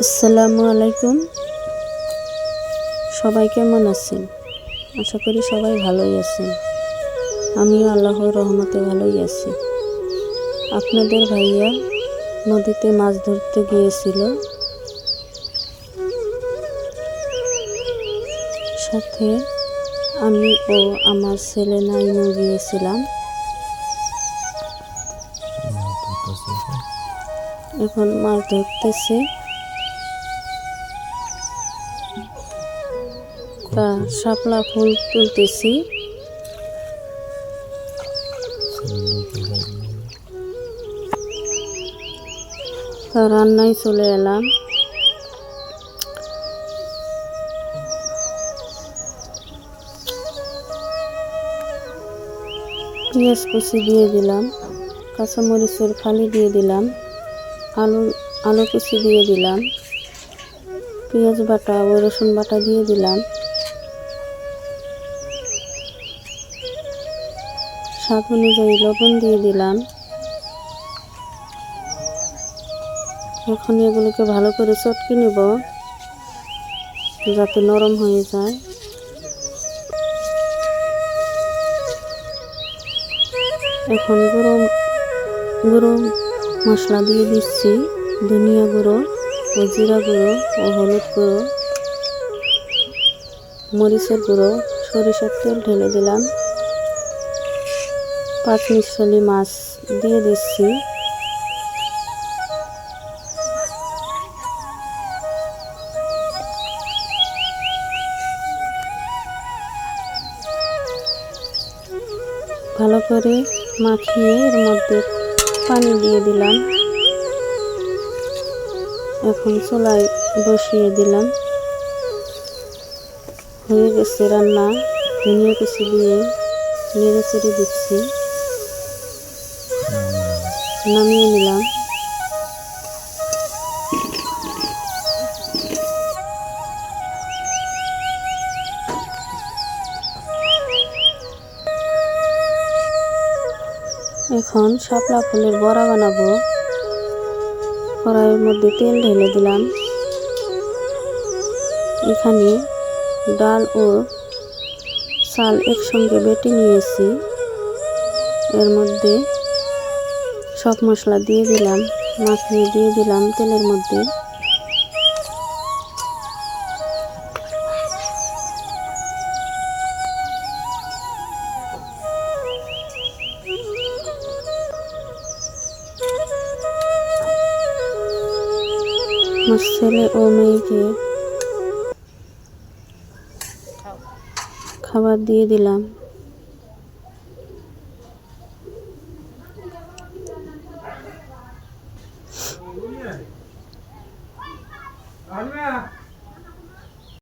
আসসালামু আলাইকুম। সবাই কেমন আছেন? আশা করি সবাই ভালোই আছেন। আমিও আল্লাহর রহমতে ভালোই আছি। আপনাদের ভাইয়া নদীতে মাছ ধরতে গিয়েছিল, সাথে আমি ও আমার ছেলে নাইমও গিয়েছিলাম। এখন মাছ ধরতেছে, তা শাপলা ফুল তুলতেছি। তা রান্নায় চলে এলাম। পেঁয়াজ কুচি দিয়ে দিলাম, কাঁচামরিচের ফালি দিয়ে দিলাম, আলু কুচি দিয়ে দিলাম, পেঁয়াজ বাটা ও রসুন বাটা দিয়ে দিলাম, স্বাদ অনুযায়ী লবণ দিয়ে দিলাম। এখন এগুলোকে ভালো করে চটকে নেব যাতে নরম হয়ে যায়। এখন গুঁড়ো মশলা দিয়ে দিচ্ছি, ধনিয়া গুঁড়ো ও জিরা গুঁড়ো ও হলুদ গুঁড়ো, মরিচের গুঁড়ো, সরিষার তেল ঢেলে দিলাম, পাঁচমিশালি মাছ দিয়ে দিচ্ছি। ভালো করে মাখিয়ে এর মধ্যে পানি দিয়ে দিলাম। এখন চুলায় বসিয়ে দিলাম। হয়ে গেছে রান্না। ধনিয়া কুচি দিয়ে নেড়ে চেড়ে দিচ্ছি, নামিয়ে নিলাম। এখন শাপলা ফুলের বড়া বানাবো। কড়াইয়ের মধ্যে তেল ঢেলে দিলাম। এখানে ডাল ও চাল একসঙ্গে বেটে নিয়েছি। এর মধ্যে সব মশলা দিয়ে দিলাম, মাখিয়ে দিয়ে দিলাম তেলের মধ্যে। আমার ছেলে ও মেয়েকে খাবার দিয়ে দিলাম।